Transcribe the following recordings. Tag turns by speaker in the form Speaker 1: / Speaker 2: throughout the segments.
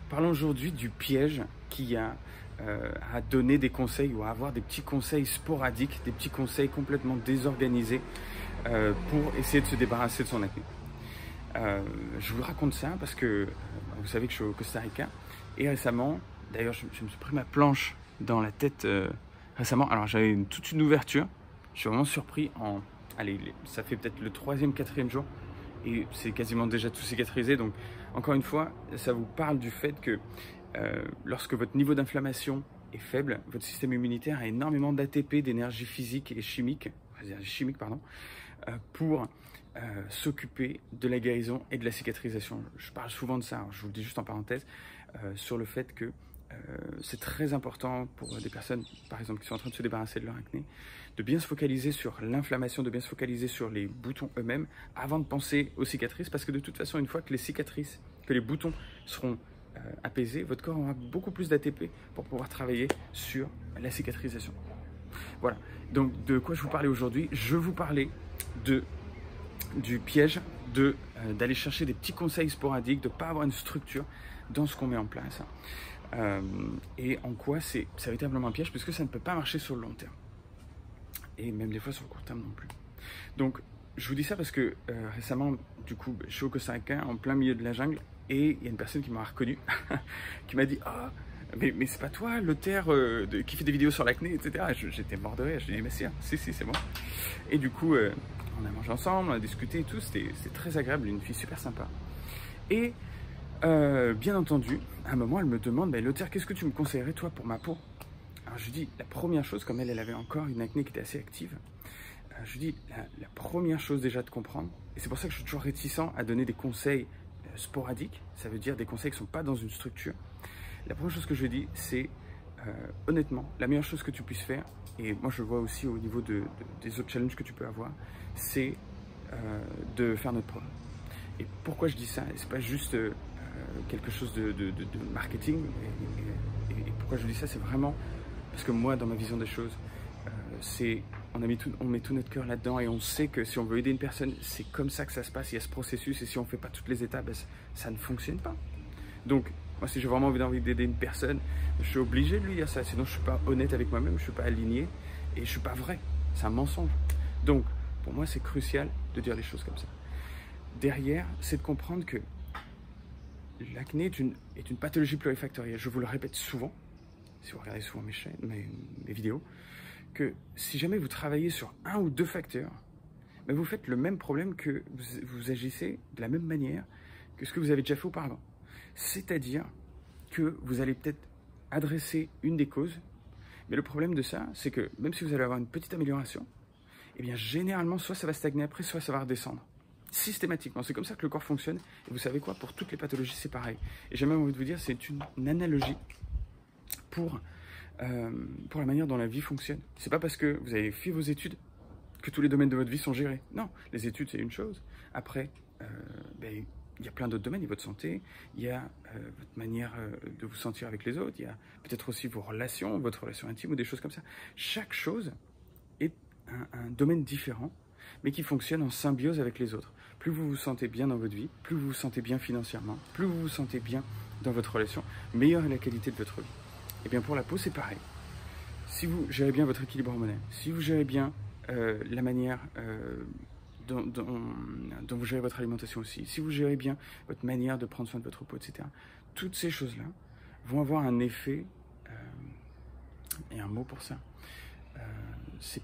Speaker 1: Parlons aujourd'hui du piège qui a à donner des conseils ou à avoir des petits conseils sporadiques, des petits conseils complètement désorganisés pour essayer de se débarrasser de son acné. Je vous raconte ça parce que vous savez que je suis au Costa Rica et récemment, d'ailleurs je me suis pris ma planche dans la tête récemment. Alors j'avais toute une ouverture, je suis vraiment surpris allez, ça fait peut-être le 3e, 4e jour et c'est quasiment déjà tout cicatrisé. Donc encore une fois, ça vous parle du fait que lorsque votre niveau d'inflammation est faible, votre système immunitaire a énormément d'ATP, d'énergie physique et chimique, pour s'occuper de la guérison et de la cicatrisation. Je parle souvent de ça, alors je vous le dis juste en parenthèse, sur le fait que c'est très important pour des personnes, par exemple, qui sont en train de se débarrasser de leur acné, de bien se focaliser sur l'inflammation, de bien se focaliser sur les boutons eux-mêmes avant de penser aux cicatrices, parce que de toute façon, une fois que les cicatrices, que les boutons seront apaisés, votre corps aura beaucoup plus d'ATP pour pouvoir travailler sur la cicatrisation. Voilà, donc de quoi je vous parlais aujourd'hui? Je vous parlais du piège d'aller chercher des petits conseils sporadiques, de ne pas avoir une structure dans ce qu'on met en place. Et en quoi c'est véritablement un piège, puisque ça ne peut pas marcher sur le long terme. Et même des fois sur le court terme non plus. Donc, je vous dis ça parce que récemment, du coup, je suis au Costa Rica, en plein milieu de la jungle, et il y a une personne qui m'a reconnu, qui m'a dit « Ah, mais c'est pas toi, Lothaire, qui fait des vidéos sur l'acné, etc. » J'étais mort de rire, je lui ai dit « Mais si, c'est moi. » Et du coup, on a mangé ensemble, on a discuté et tout, c'était très agréable, une fille super sympa. Et bien entendu, à un moment, elle me demande « Lothaire, qu'est-ce que tu me conseillerais, toi, pour ma peau ?» Alors je lui dis, la première chose, comme elle avait encore une acné qui était assez active, je lui dis, la première chose déjà de comprendre, et c'est pour ça que je suis toujours réticent à donner des conseils sporadiques, ça veut dire des conseils qui ne sont pas dans une structure. La première chose que je lui dis, c'est honnêtement, la meilleure chose que tu puisses faire, et moi je le vois aussi au niveau des autres challenges que tu peux avoir, c'est de faire notre preuve. Et pourquoi je dis ça? C'est pas juste quelque chose de marketing, et pourquoi je dis ça, c'est vraiment parce que moi, dans ma vision des choses, on met tout notre cœur là-dedans et on sait que si on veut aider une personne, c'est comme ça que ça se passe, il y a ce processus, et si on ne fait pas toutes les étapes, ça ne fonctionne pas. Donc, moi, si j'ai vraiment envie d'aider une personne, je suis obligé de lui dire ça, sinon je ne suis pas honnête avec moi-même, je ne suis pas aligné et je ne suis pas vrai. C'est un mensonge. Donc, pour moi, c'est crucial de dire les choses comme ça. Derrière, c'est de comprendre que l'acné est une pathologie plurifactorielle. Je vous le répète souvent, si vous regardez souvent mes vidéos, que si jamais vous travaillez sur un ou deux facteurs, vous faites le même problème, que vous agissez de la même manière que ce que vous avez déjà fait auparavant. C'est-à-dire que vous allez peut-être adresser une des causes, mais le problème de ça, c'est que même si vous allez avoir une petite amélioration, eh bien généralement, soit ça va stagner après, soit ça va redescendre. Systématiquement, c'est comme ça que le corps fonctionne. Et vous savez quoi? Pour toutes les pathologies, c'est pareil. Et j'ai même envie de vous dire, c'est une analogie pour la manière dont la vie fonctionne. C'est pas parce que vous avez fait vos études que tous les domaines de votre vie sont gérés. Non, les études, c'est une chose. Après, il y a plein d'autres domaines. Il y a votre santé, il y a votre manière de vous sentir avec les autres, il y a peut-être aussi vos relations, votre relation intime ou des choses comme ça. Chaque chose est un domaine différent, mais qui fonctionne en symbiose avec les autres. Plus vous vous sentez bien dans votre vie, plus vous vous sentez bien financièrement, plus vous vous sentez bien dans votre relation, meilleure est la qualité de votre vie. Et bien pour la peau, c'est pareil. Si vous gérez bien votre équilibre hormonal, si vous gérez bien la manière dont vous gérez votre alimentation aussi, si vous gérez bien votre manière de prendre soin de votre peau, etc., toutes ces choses-là vont avoir un effet, et un mot pour ça, ça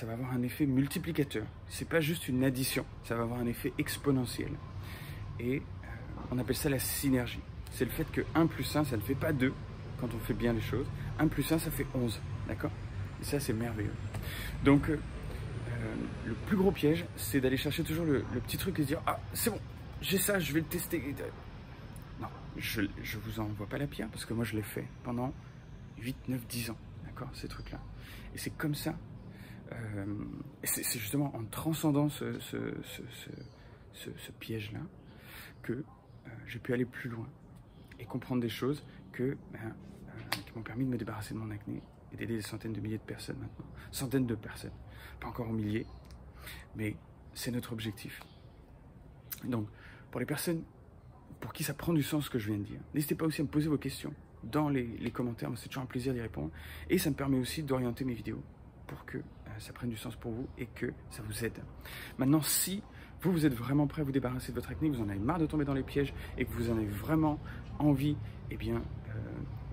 Speaker 1: va avoir un effet multiplicateur. C'est pas juste une addition, ça va avoir un effet exponentiel. Et on appelle ça la synergie. C'est le fait que 1 plus 1, ça ne fait pas 2 quand on fait bien les choses. 1 plus 1, ça fait 11. D'accord? Et ça, c'est merveilleux. Donc, le plus gros piège, c'est d'aller chercher toujours le petit truc et se dire « Ah, c'est bon, j'ai ça, je vais le tester. » Non, je vous envoie pas la pierre parce que moi, je l'ai fait pendant 8, 9, 10 ans. D'accord? Ces trucs-là. Et c'est comme ça. C'est justement en transcendant ce piège-là que j'ai pu aller plus loin et comprendre des choses qui m'ont permis de me débarrasser de mon acné et d'aider des centaines de milliers de personnes maintenant. Centaines de personnes, pas encore aux milliers, mais c'est notre objectif. Donc, pour les personnes pour qui ça prend du sens ce que je viens de dire, n'hésitez pas aussi à me poser vos questions dans les commentaires. C'est toujours un plaisir d'y répondre. Et ça me permet aussi d'orienter mes vidéos pour que ça prenne du sens pour vous et que ça vous aide. Maintenant, si vous êtes vraiment prêt à vous débarrasser de votre acné, vous en avez marre de tomber dans les pièges et que vous en avez vraiment envie, eh bien,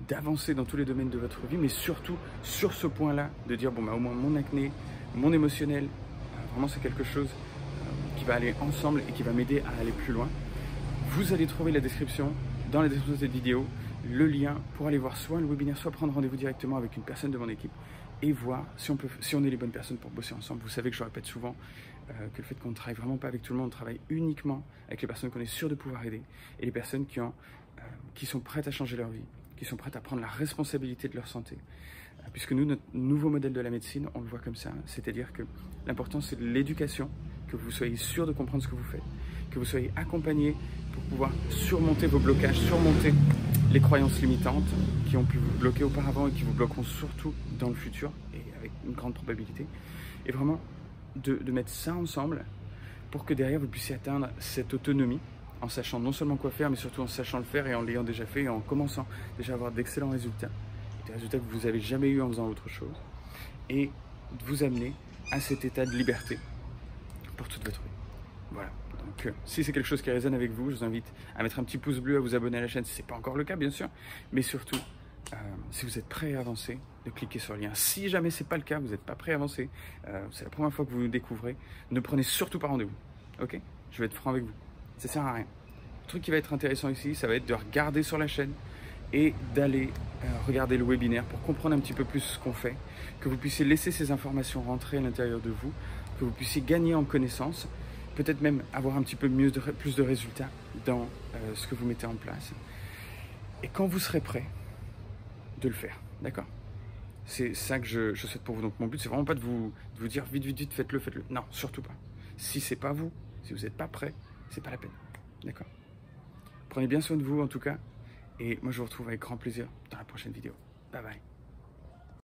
Speaker 1: d'avancer dans tous les domaines de votre vie, mais surtout sur ce point-là, de dire, bon, bah, au moins mon acné, mon émotionnel, vraiment c'est quelque chose qui va aller ensemble et qui va m'aider à aller plus loin. Vous allez trouver la description, dans la description de cette vidéo, le lien pour aller voir soit le webinaire, soit prendre rendez-vous directement avec une personne de mon équipe et voir si on est les bonnes personnes pour bosser ensemble. Vous savez que je répète souvent que le fait qu'on ne travaille vraiment pas avec tout le monde, on travaille uniquement avec les personnes qu'on est sûr de pouvoir aider et les personnes qui sont prêtes à changer leur vie, qui sont prêtes à prendre la responsabilité de leur santé. Puisque nous, notre nouveau modèle de la médecine, on le voit comme ça, c'est-à-dire que l'important c'est de l'éducation, que vous soyez sûr de comprendre ce que vous faites, que vous soyez accompagné pour pouvoir surmonter vos blocages, surmonter les croyances limitantes qui ont pu vous bloquer auparavant et qui vous bloqueront surtout dans le futur et avec une grande probabilité. Et vraiment de mettre ça ensemble pour que derrière vous puissiez atteindre cette autonomie en sachant non seulement quoi faire, mais surtout en sachant le faire et en l'ayant déjà fait et en commençant déjà à avoir d'excellents résultats. Des résultats que vous n'avez jamais eu en faisant autre chose. Et de vous amener à cet état de liberté pour toute votre vie. Voilà. Donc, si c'est quelque chose qui résonne avec vous, je vous invite à mettre un petit pouce bleu, à vous abonner à la chaîne si ce n'est pas encore le cas, bien sûr. Mais surtout, si vous êtes prêt à avancer, de cliquer sur le lien. Si jamais ce n'est pas le cas, vous n'êtes pas prêt à avancer, c'est la première fois que vous nous découvrez, ne prenez surtout pas rendez-vous. Ok? Je vais être franc avec vous. Ça ne sert à rien. Le truc qui va être intéressant ici, ça va être de regarder sur la chaîne et d'aller regarder le webinaire pour comprendre un petit peu plus ce qu'on fait, que vous puissiez laisser ces informations rentrer à l'intérieur de vous, que vous puissiez gagner en connaissances, peut-être même avoir un petit peu plus de résultats dans ce que vous mettez en place. Et quand vous serez prêt de le faire, d'accord? C'est ça que je souhaite pour vous. Donc mon but, c'est vraiment pas de vous dire vite, faites-le. Non, surtout pas. Si c'est pas vous, si vous n'êtes pas prêt, c'est pas la peine. D'accord? Prenez bien soin de vous en tout cas. Et moi, je vous retrouve avec grand plaisir dans la prochaine vidéo. Bye bye.